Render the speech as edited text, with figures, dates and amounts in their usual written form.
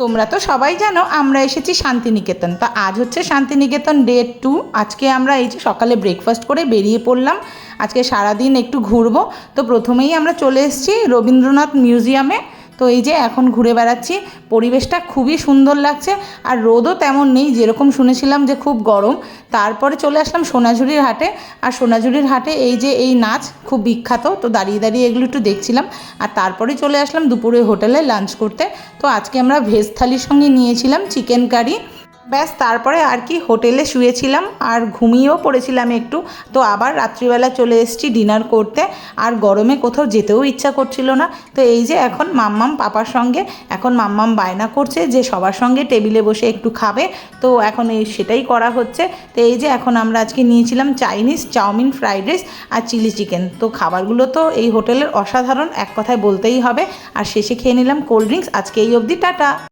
তোমরা তো সবাই জানো আমরা এসেছি শান্তিনিকেতন। তা আজ হচ্ছে শান্তিনিকেতন ডে 2। আজকে আমরা এই যে সকালে ব্রেকফাস্ট করে বেরিয়ে পড়লাম। আজকে সারাদিন একটু ঘুরবো। তো প্রথমেই আমরা চলে এসেছি রবীন্দ্রনাথ মিউজিয়ামে। তো এই যে এখন ঘুরে বেড়াচ্ছি, পরিবেশটা খুবই সুন্দর লাগছে। আর রোদও তেমন নেই, যেরকম শুনেছিলাম যে খুব গরম। তারপরে চলে আসলাম সোনাঝুরির হাটে। আর সোনাঝুরির হাটে এই যে এই নাচ খুব বিখ্যাত, তো দাঁড়িয়ে দাঁড়িয়ে এগুলো একটু দেখছিলাম। আর তারপরে চলে আসলাম দুপুরে হোটেলে লাঞ্চ করতে। তো আজকে আমরা ভেজ থালির সঙ্গে নিয়েছিলাম চিকেন কারি। ব্যাস তারপরে আর কি হোটেলে শুয়েছিলাম আর ঘুমিয়েও পড়েছিলাম একটু। তো আবার রাত্রিবেলা চলে এসেছি ডিনার করতে। আর গরমে কোথাও যেতেও ইচ্ছা করছিল না। তো এই যে এখন মাম্মাম পাপার সঙ্গে, এখন মাম্মাম বায়না করছে যে সবার সঙ্গে টেবিলে বসে একটু খাবে। তো এখন এই সেটাই করা হচ্ছে। তো এই যে এখন আমরা আজকে নিয়েছিলাম চাইনিজ, চাউমিন, ফ্রাইড রাইস আর চিলি চিকেন। তো খাবারগুলো তো এই হোটেলের অসাধারণ, এক কথায় বলতেই হবে। আর শেষে খেয়ে নিলাম কোল্ড ড্রিঙ্কস। আজকে এই অবধি, টাটা।